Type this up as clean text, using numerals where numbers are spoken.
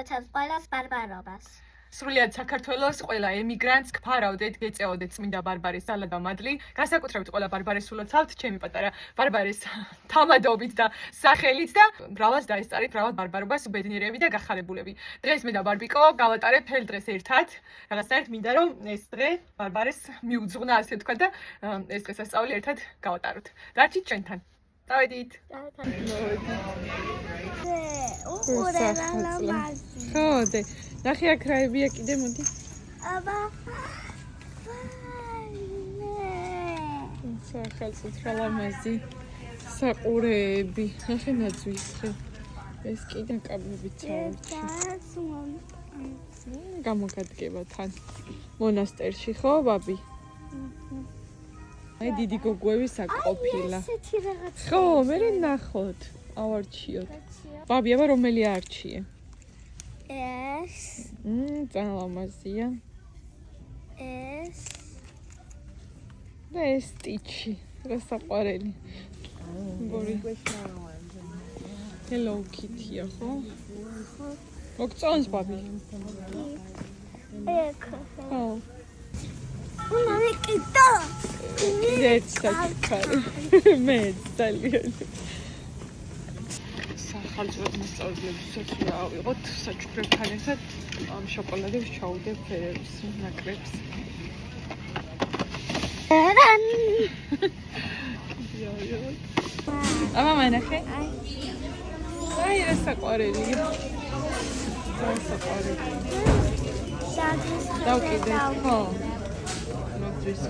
ცელს ყველას ბარბარობას. სრულიად საქართველოს ყველა ემიგრანტს გფარავდეთ, გეწეოდეთ წმინდა ბარბარეს ძალა და მადლი. განსაკუთრებით ყველა ბარბარეს ულოცავთ, ჩემი პატარა ბარბარეს თამადობით და სახელით და მრავლად დაესწარით მრავალ ბარბარობას უბედნიერები და გახარებულები. დღეს მე და ბარბიკო გავატარებ მთელ დღეს ერთად. რაღაცნაირად მინდა რომ ეს დღე ბარბარეს მიუძღვნა, ასე ვთქვა და ეს დღესასწაული ერთად გავატაროთ. დარჩით ჩვენთან. დავედით. ხოდე. ნახე აქ რაებია კიდე მოდი. აბა. სახელმწიფო ლამაზი. საყურეები. ნახე ნაძვის ხე. ეს კიდე კაბლები წავჭი. გამოგადგება თან. მონასტერში ხო, ბაბი? აი დიდი გოგოები საკ-ყოფილა. ხო, მე ნახოთ. ავარჩიოთ. ბაბი, აბა რომელი არჩიე? ეს. ძალიან ლამაზია. ეს. და ეს ტიჩი, რა საყვარელი. გორი. Hello Kitty-ა, ხო? ხო. მოგწონს ბაბი? ეგ. ხო. უნდა ვიყიდო. კიდეც საჩქარი. მე ძალიან. ხალხურად მოსწავლებლების სოციალ ავიღოთ საჩუქრებთან ერთად ამ შოკოლადებს ჩაუდებ ფერებს, ნაკრებს. აბა მანახე? აი რა საყვარელია. რა საყვარელი. დავკიდე, ხო. ნაძვის